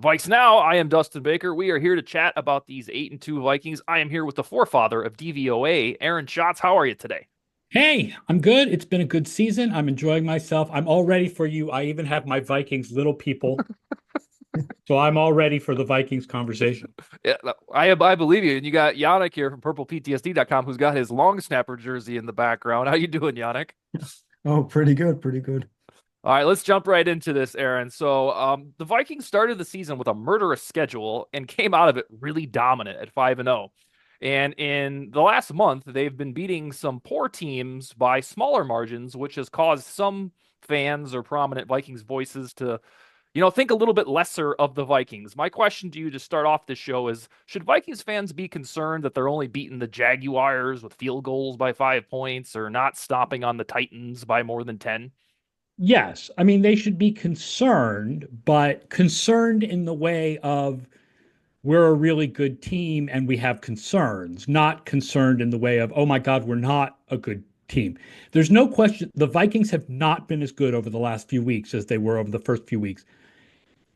VikesNow, I am Dustin Baker. We are here to chat about these 8-2 Vikings. I am here with the forefather of DVOA, Aaron Schatz. How are you today? Hey, I'm good. It's been a good season. I'm enjoying myself. I'm all ready for you. I even have my Vikings little people. So I'm all ready for the Vikings conversation. Yeah, I believe you. And you got Janik here from PurplePTSD.com who's got his long snapper jersey in the background. How you doing, Janik? Oh, pretty good, pretty good. All right, let's jump right into this, Aaron. The Vikings started the season with a murderous schedule and came out of it really dominant at 5-0. And in the last month, they've been beating some poor teams by smaller margins, which has caused some fans or prominent Vikings voices to, think a little bit lesser of the Vikings. My question to you to start off this show is, should Vikings fans be concerned that they're only beating the Jaguars with field goals by 5 points or not stopping on the Titans by more than 10? Yes, I mean, they should be concerned, but concerned in the way of we're a really good team and we have concerns, not concerned in the way of, oh my God, we're not a good team. There's no question the Vikings have not been as good over the last few weeks as they were over the first few weeks.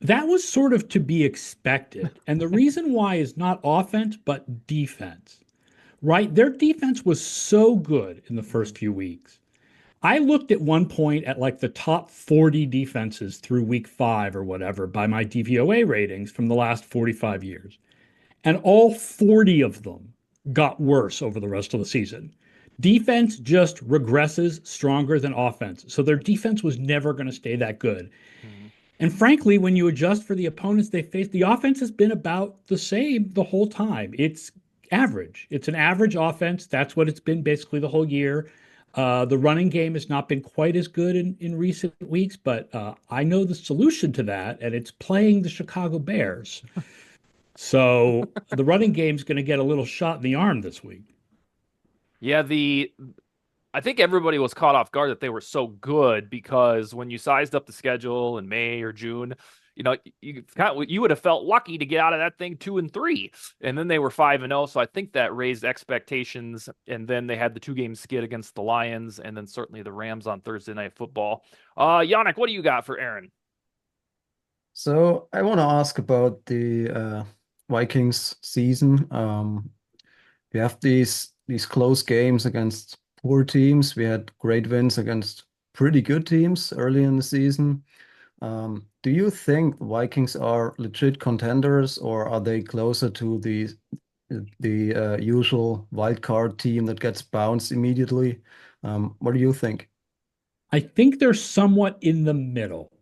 That was sort of to be expected. And the reason why is not offense, but defense, right? Their defense was so good in the first few weeks. I looked at one point at like the top 40 defenses through week 5 or whatever by my DVOA ratings from the last 45 years. And all 40 of them got worse over the rest of the season. Defense just regresses stronger than offense. So their defense was never going to stay that good. Mhm. And frankly, when you adjust for the opponents they face, the offense has been about the same the whole time. It's average. It's an average offense. That's what it's been basically the whole year. The running game has not been quite as good in recent weeks, but I know the solution to that, and it's playing the Chicago Bears. So the running game's going to get a little shot in the arm this week. Yeah, the I think everybody was caught off guard that they were so good because when you sized up the schedule in May or June, you would have felt lucky to get out of that thing 2-3, and then they were 5-0. So I think that raised expectations. And then they had the 2 game skid against the Lions, and then certainly the Rams on Thursday Night Football. Yannick, what do you got for Aaron? So I want to ask about the Vikings season. We have these close games against poor teams. We had great wins against pretty good teams early in the season. Do you think the Vikings are legit contenders, or are they closer to the usual wild card team that gets bounced immediately? What do you think? I think they're somewhat in the middle.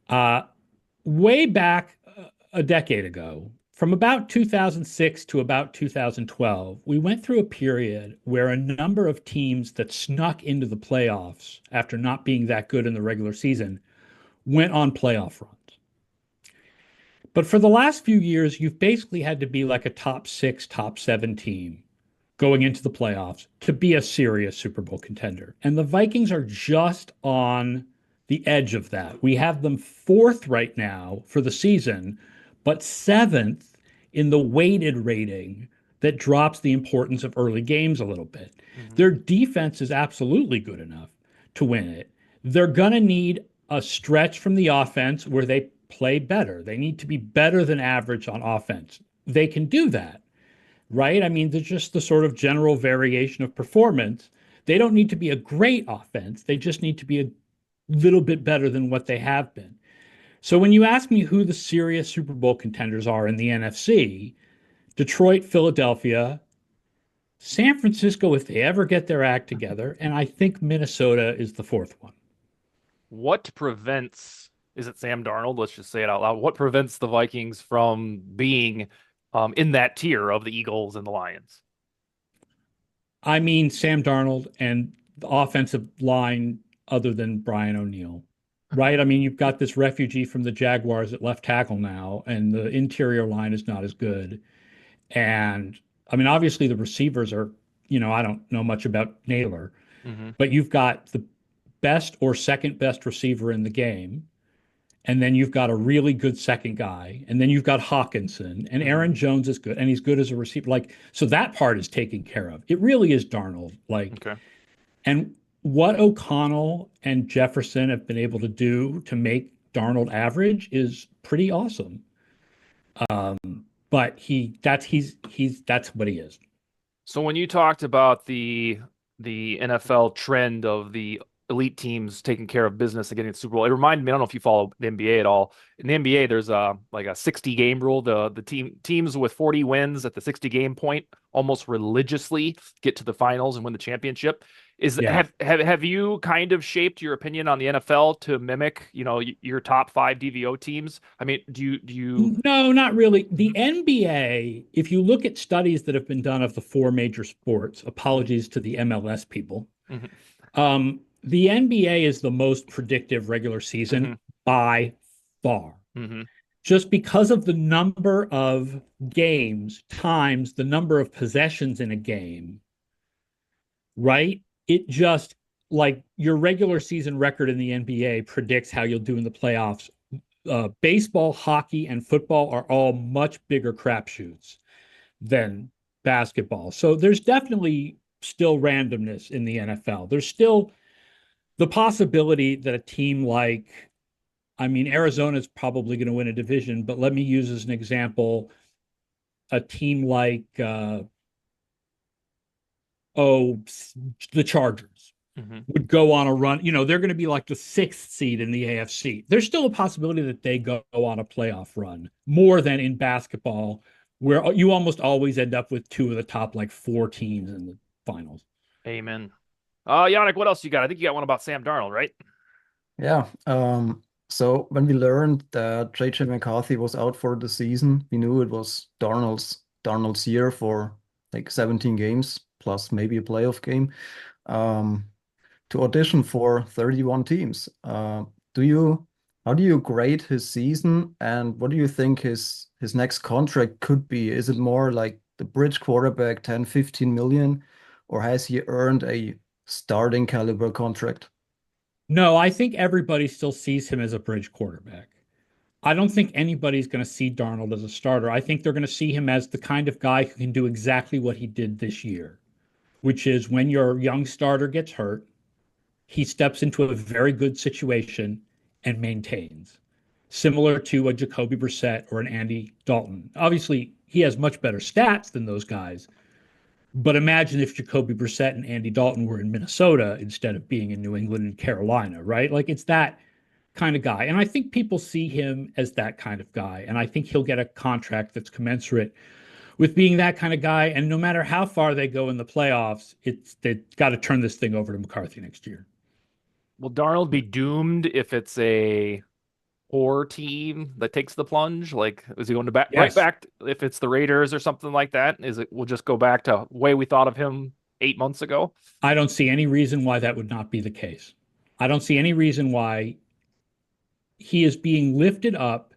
Uh, Way back a decade ago, from about 2006 to about 2012, we went through a period where a number of teams that snuck into the playoffs after not being that good in the regular season went on playoff runs. But for the last few years, you've basically had to be like a top six, top seven team going into the playoffs to be a serious Super Bowl contender. And the Vikings are just on the edge of that. We have them fourth right now for the season, but seventh in the weighted rating that drops the importance of early games a little bit. Mhm. Their defense is absolutely good enough to win it. They're going to need a stretch from the offense where they play better. They need to be better than average on offense. They can do that, right? I mean, there's just the sort of general variation of performance. They don't need to be a great offense. They just need to be a little bit better than what they have been. So when you ask me who the serious Super Bowl contenders are in the NFC, Detroit, Philadelphia, San Francisco, if they ever get their act together, and I think Minnesota is the fourth one. What prevents, is it Sam Darnold? Let's just say it out loud. What prevents the Vikings from being in that tier of the Eagles and the Lions? I mean, Sam Darnold and the offensive line other than Brian O'Neill, right? I mean, you've got this refugee from the Jaguars at left tackle now, and the interior line is not as good. And I mean, obviously the receivers are, I don't know much about Naylor, Hmm. but you've got the best or second best receiver in the game. And then you've got a really good second guy. And then you've got Hawkinson and Hmm. Aaron Jones is good and he's good as a receiver. Like, so that part is taken care of. It really is Darnold. Like, Okay. and what O'Connell and Jefferson have been able to do to make Darnold average is pretty awesome. But that's what he is. So when you talked about the NFL trend of the elite teams taking care of business and getting the Super Bowl, it reminded me, I don't know if you follow the NBA at all. In the NBA, there's a 60 game rule. The teams with 40 wins at the 60 game point almost religiously get to the finals and win the championship. Yeah. Have you kind of shaped your opinion on the NFL to mimic, your top five DVO teams? I mean, do you? No, not really. The NBA, if you look at studies that have been done of the four major sports, apologies to the MLS people, Mhm, the NBA is the most predictive regular season mhm, by far. mhm. Just because of the number of games times the number of possessions in a game, right? It just like your regular season record in the NBA predicts how you'll do in the playoffs. Baseball, hockey, and football are all much bigger crapshoots than basketball. So there's definitely still randomness in the NFL. There's still the possibility that a team like, I mean, Arizona's probably going to win a division, but let me use as an example a team like, the Chargers Mhm. would go on a run. They're going to be like the sixth seed in the AFC. There's still a possibility that they go on a playoff run more than in basketball, where you almost always end up with two of the top like four teams in the finals. Amen. Janik, what else you got? I think you got one about Sam Darnold, right? Yeah. So when we learned that JJ McCarthy was out for the season, we knew it was Darnold's year for like 17 games plus maybe a playoff game. Um, to audition for 31 teams. Do you how do you grade his season, and what do you think his next contract could be? Is it more like the bridge quarterback 10, 15 million, or has he earned a starting caliber contract? No, I think everybody still sees him as a bridge quarterback. I don't think anybody's going to see Darnold as a starter. I think they're going to see him as the kind of guy who can do exactly what he did this year, which is when your young starter gets hurt, he steps into a very good situation and maintains, similar to a Jacoby Brissett or an Andy Dalton. Obviously, he has much better stats than those guys, but imagine if Jacoby Brissett and Andy Dalton were in Minnesota instead of being in New England and Carolina, right? Like it's that kind of guy. And I think people see him as that kind of guy. And I think he'll get a contract that's commensurate with being that kind of guy. And no matter how far they go in the playoffs, they've got to turn this thing over to McCarthy next year. Will Darnold be doomed if it's a poor team that takes the plunge? Like, is he going to right Yes. back if it's the Raiders or something like that? Is it we'll just go back to the way we thought of him 8 months ago? I don't see any reason why that would not be the case. I don't see any reason why he is being lifted up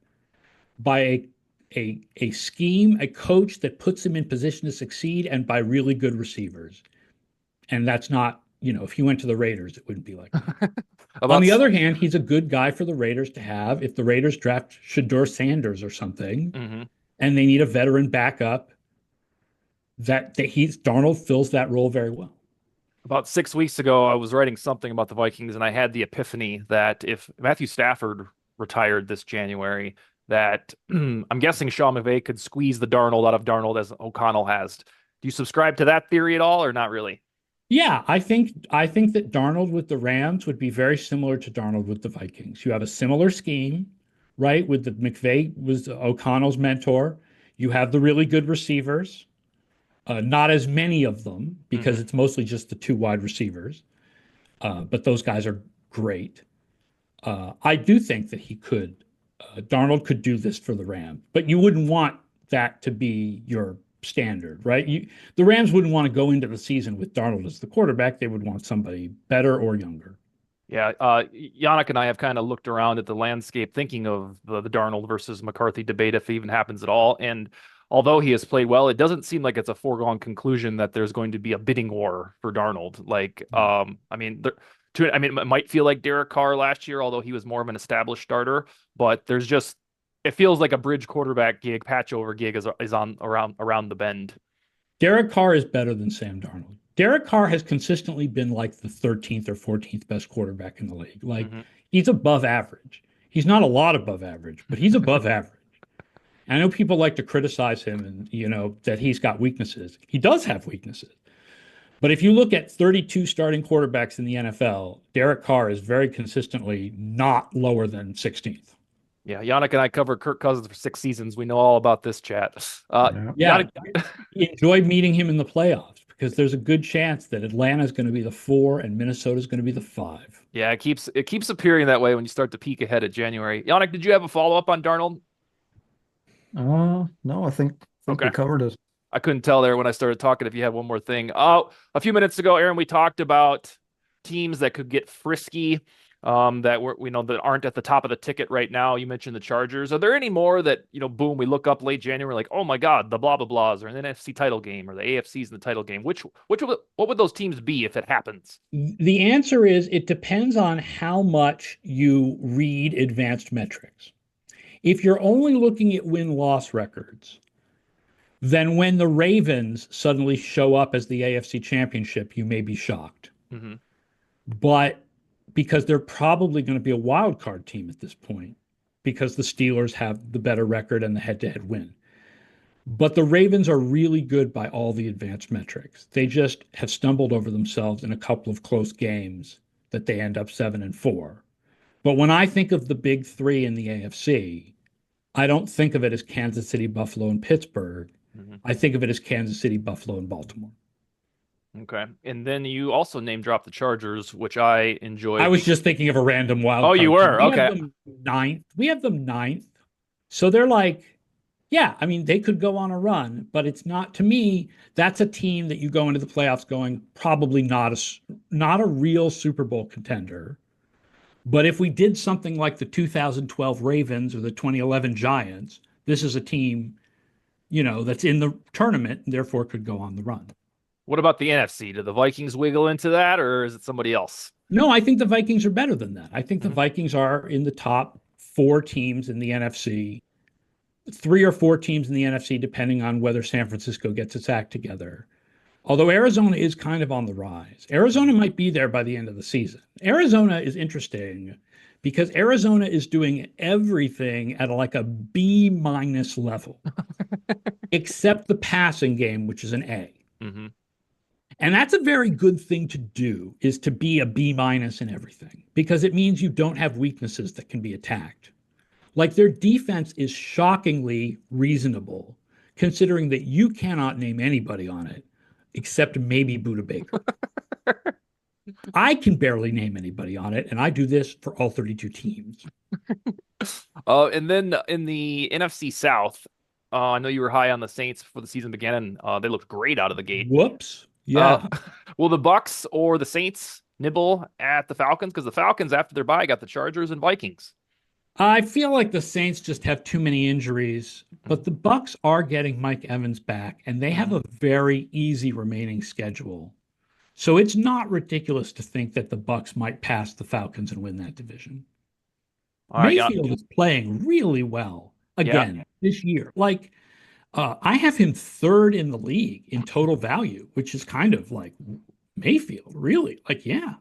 by a scheme, a coach that puts him in position to succeed, and by really good receivers. And that's not, if he went to the Raiders, it wouldn't be like that. On About the other hand, he's a good guy for the Raiders to have if the Raiders draft Shador Sanders or something, Mhm. and they need a veteran backup. That he's Darnold fills that role very well. About 6 weeks ago, I was writing something about the Vikings, and I had the epiphany that if Matthew Stafford retired this January, that I'm guessing Sean McVay could squeeze the Darnold out of Darnold as O'Connell has. Do you subscribe to that theory at all, or not really? Yeah, I think that Darnold with the Rams would be very similar to Darnold with the Vikings. You have a similar scheme, right? With the McVay was O'Connell's mentor. You have the really good receivers, not as many of them because Hmm. it's mostly just the two wide receivers, but those guys are great. I do think that Darnold could do this for the Rams, but you wouldn't want that to be your standard, right? The Rams wouldn't want to go into the season with Darnold as the quarterback. They would want somebody better or younger. Yeah, Yannick and I have kind of looked around at the landscape, thinking of the Darnold versus McCarthy debate, if it even happens at all. And although he has played well, it doesn't seem like it's a foregone conclusion that there's going to be a bidding war for Darnold. Like, I mean, it might feel like Derek Carr last year, although he was more of an established starter. But it feels like a bridge quarterback gig, patch over gig is on around the bend. Derek Carr is better than Sam Darnold. Derek Carr has consistently been like the 13th or 14th best quarterback in the league. Like Hmm. he's above average. He's not a lot above average, but he's above average. And I know people like to criticize him and, that he's got weaknesses. He does have weaknesses. But if you look at 32 starting quarterbacks in the NFL, Derek Carr is very consistently not lower than 16th. Yeah, Janik and I covered Kirk Cousins for 6 seasons. We know all about this chat. Yeah, Janik, I enjoyed meeting him in the playoffs because there's a good chance that Atlanta is going to be the 4 and Minnesota is going to be the 5. yeah, it keeps appearing that way when you start to peek ahead at January. Janik, did you have a follow up on Darnold? No, I think we Okay. covered it. I couldn't tell there when I started talking if you had one more thing. Oh, a few minutes ago, Aaron, we talked about teams that could get frisky, that we know that aren't at the top of the ticket right now. You mentioned the Chargers. Are there any more that, boom, we look up late January, like, oh my God, the blah blah blahs are in the NFC title game or the AFC's in the title game? What would those teams be if it happens? The answer is it depends on how much you read advanced metrics. If you're only looking at win-loss records, then when the Ravens suddenly show up as the AFC Championship, you may be shocked. Hmm. But because they're probably going to be a wild card team at this point, because the Steelers have the better record and the head-to-head win. But the Ravens are really good by all the advanced metrics. They just have stumbled over themselves in a couple of close games that they end up 7-4. But when I think of the big three in the AFC, I don't think of it as Kansas City, Buffalo, and Pittsburgh. Hmm. I think of it as Kansas City, Buffalo, and Baltimore. Okay. And then you also name dropped the Chargers, which I enjoyed. I was just thinking of a random wild Oh, you card team. were? We have Okay. them ninth. We have them ninth. So they're like, yeah, I mean, they could go on a run, but it's not, to me, that's a team that you go into the playoffs going probably not a real Super Bowl contender. But if we did something like the 2012 Ravens or the 2011 Giants, this is a team, that's in the tournament and therefore could go on the run. What about the NFC? Do the Vikings wiggle into that, or is it somebody else? No, I think the Vikings are better than that. I think the Mhm. Vikings are in the top 4 teams in the NFC, 3 or 4 teams in the NFC, depending on whether San Francisco gets its act together. Although Arizona is kind of on the rise. Arizona might be there by the end of the season. Arizona is interesting because Arizona is doing everything at like a B minus level, except the passing game, which is an A. Hmm. And that's a very good thing to do, is to be a B minus in everything, because it means you don't have weaknesses that can be attacked. Like their defense is shockingly reasonable, considering that you cannot name anybody on it except maybe Buda Baker. I can barely name anybody on it, and I do this for all 32 teams. And then in the NFC South, I know you were high on the Saints before the season began, and they looked great out of the gate. Whoops. Uh, Yeah. will the Bucks or the Saints nibble at the Falcons? Because the Falcons, after their bye, got the Chargers and Vikings. I feel like the Saints just have too many injuries, but the Bucks are getting Mike Evans back, and they have Mhm. a very easy remaining schedule. So it's not ridiculous to think that the Bucks might pass the Falcons and win that division. All right, yeah, Mayfield is playing really well yeah, again this year. Like I have him third in the league in total value, which is kind of like Mayfield, really. Like, yeah.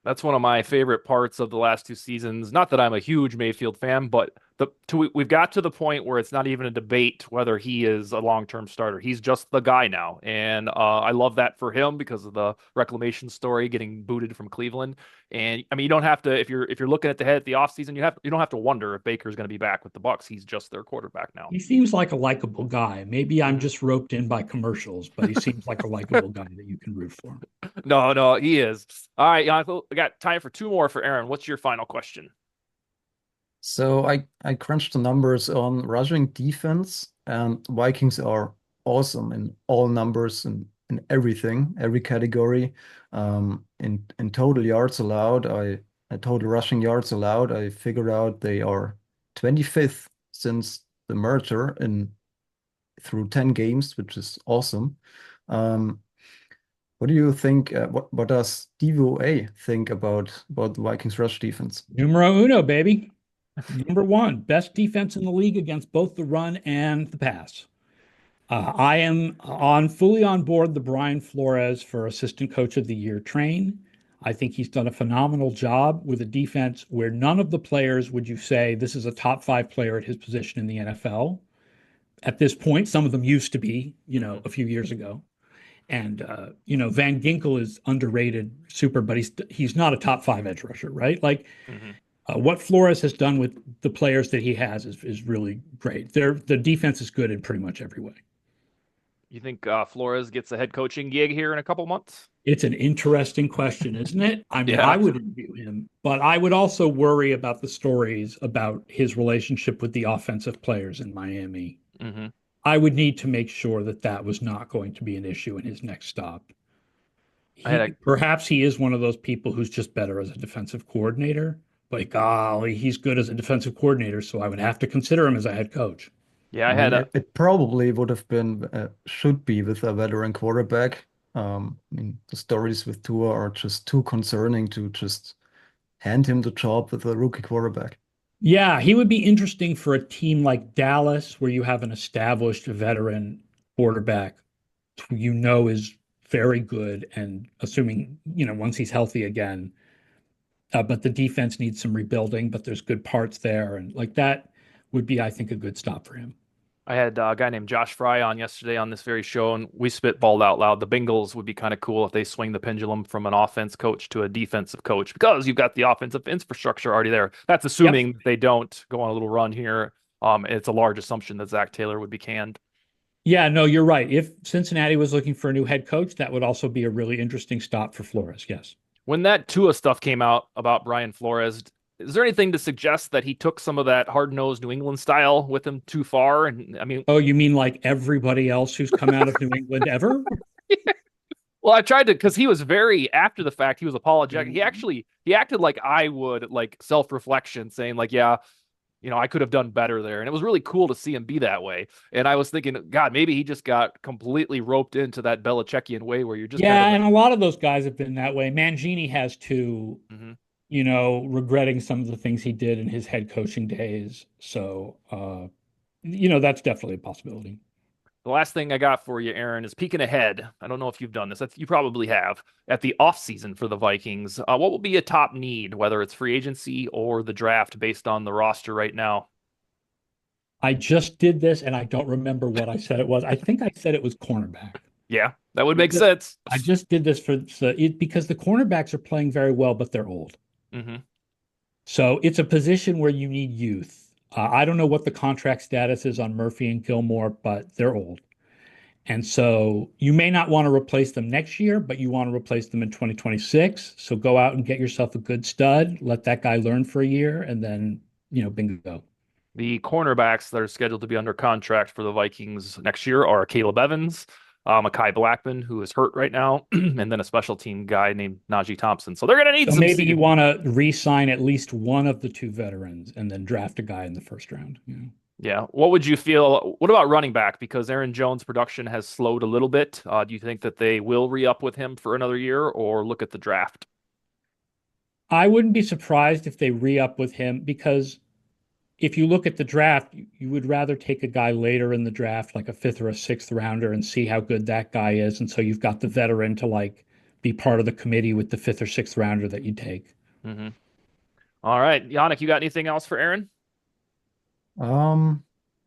that's one of my favorite parts of the last 2 seasons. Not that I'm a huge Mayfield fan, but we've got to the point where it's not even a debate whether he is a long-term starter. He's just the guy now, and I love that for him because of the reclamation story, getting booted from Cleveland. And I mean, you don't have to if you're looking at the head at the offseason, you don't have to wonder if Baker's going to be back with the Bucks. He's just their quarterback now. He seems like a likable guy. Maybe I'm Mhm. just roped in by commercials, but he seems like a likable guy that you can root for. No, no, he is. All right, Jan, we got time for two more for Aaron. What's your final question? So I crunched the numbers on rushing defense, and Vikings are awesome in all numbers and in everything, every category. In total yards allowed, total rushing yards allowed, I figured out they are 25th since the merger in through 10 games, which is awesome. Um, what do you think? What does DVOA think about the Vikings rush defense? Numero uno, baby. Number one, best defense in the league against both the run and the pass. I am fully on board the Brian Flores for assistant coach of the year train. I think he's done a phenomenal job with a defense where none of the players would you say this is a top 5 player at his position in the NFL. At this point, some of them used to be, Mhm. a few years ago. And Van Ginkel is underrated, super, but he's not a top 5 edge rusher, right? Like Mhm. what Flores has done with the players that he has is really great. The defense is good in pretty much every way. You think Flores gets a head coaching gig here in a couple months? It's an interesting question, isn't it? I mean, I Yeah. would interview him, but I would also worry about the stories about his relationship with the offensive players in Miami. Hmm. I would need to make sure that that was not going to be an issue in his next stop. I had He perhaps he is one of those people who's just better as a defensive coordinator. But golly, he's good as a defensive coordinator, so I would have to consider him as a head coach. yeah, I I mean, had a it probably would have been, should be with a veteran quarterback. I mean, the stories with Tua are just too concerning to just hand him the job with a rookie quarterback. Yeah, he would be interesting for a team like Dallas, where you have an established veteran quarterback who is very good and assuming, once he's healthy again. But the defense needs some rebuilding, but there's good parts there. And like that would be, I think, a good stop for him. I had a guy named Josh Fry on yesterday on this very show, and we spitballed out loud. The Bengals would be kind of cool if they swing the pendulum from an offense coach to a defensive coach because you've got the offensive infrastructure already there. That's Yep. assuming they don't go on a little run here. It's a large assumption that Zach Taylor would be canned. Yeah, no, you're right. If Cincinnati was looking for a new head coach, that would also be a really interesting stop for Flores. Yes. When that Tua stuff came out about Brian Flores, is there anything to suggest that he took some of that hard-nosed New England style with him too far? And I mean, Oh, you mean like everybody else who's come out of New England ever? well, I tried to because he was very after the fact. He was apologetic. He acted like I would like self-reflection, saying like, yeah, I could have done better there. And it was really cool to see him be that way. And I was thinking, God, maybe he just got completely roped into that Belichickian way where you're just kind Yeah, of like, and a lot of those guys have been that way. Mangini has too, mhm. regretting some of the things he did in his head coaching days. So, that's definitely a possibility. The last thing I got for you, Aaron, is peeking ahead. I don't know if you've done this. You probably have at the offseason for the Vikings. What will be a top need, whether it's free agency or the draft, based on the roster right now? I just did this and I don't remember what I said it was. I think I said it was cornerback. Yeah, that would make Because sense. I just did this because the cornerbacks are playing very well, but they're old. Hmm. So it's a position where you need youth. I don't know what the contract status is on Murphy and Gilmore, but they're old. And so you may not want to replace them next year, but you want to replace them in 2026. So go out and get yourself a good stud, let that guy learn for a year, and then, bingo. The cornerbacks that are scheduled to be under contract for the Vikings next year are Caleb Evans, Mekhi Blackman, who is hurt right now, and then a special team guy named Najee Thompson. So they're going to need So some. maybe you want to re-sign at least one of the two veterans and then draft a guy in the first round. Yeah. What would you feel? What about running back? Because Aaron Jones' production has slowed a little bit. Do you think that they will re-up with him for another year or look at the draft? I wouldn't be surprised if they re-up with him because if you look at the draft, you would rather take a guy later in the draft, like a fifth or a sixth rounder, and see how good that guy is. And so you've got the veteran to like be part of the committee with the fifth or sixth rounder that you take. Hmm. All right. Janik, you got anything else for Aaron? Um,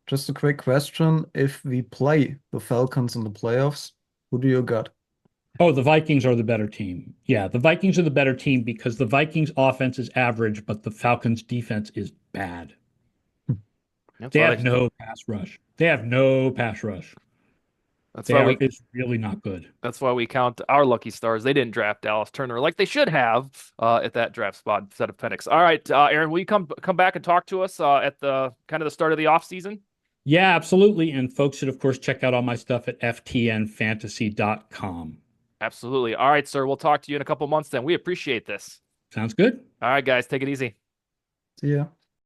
just a quick question. If we play the Falcons in the playoffs, who do you got? Oh, the Vikings are the better team. Yeah, the Vikings are the better team because the Vikings offense is average, but the Falcons defense is bad. That's They why have no pass rush. They have no pass rush. that's They why are we it's really not good. that's why we count our lucky stars. They didn't draft Dallas Turner like they should have at that draft spot instead of Penix. All right, Aaron, will you come back and talk to us at the kind of the start of the offseason? Yeah, absolutely. And folks should, of course, check out all my stuff at ftnfantasy.com. Absolutely. All right, sir. We'll talk to you in a couple months then. We appreciate this. Sounds good. All right, guys, take it easy. See ya.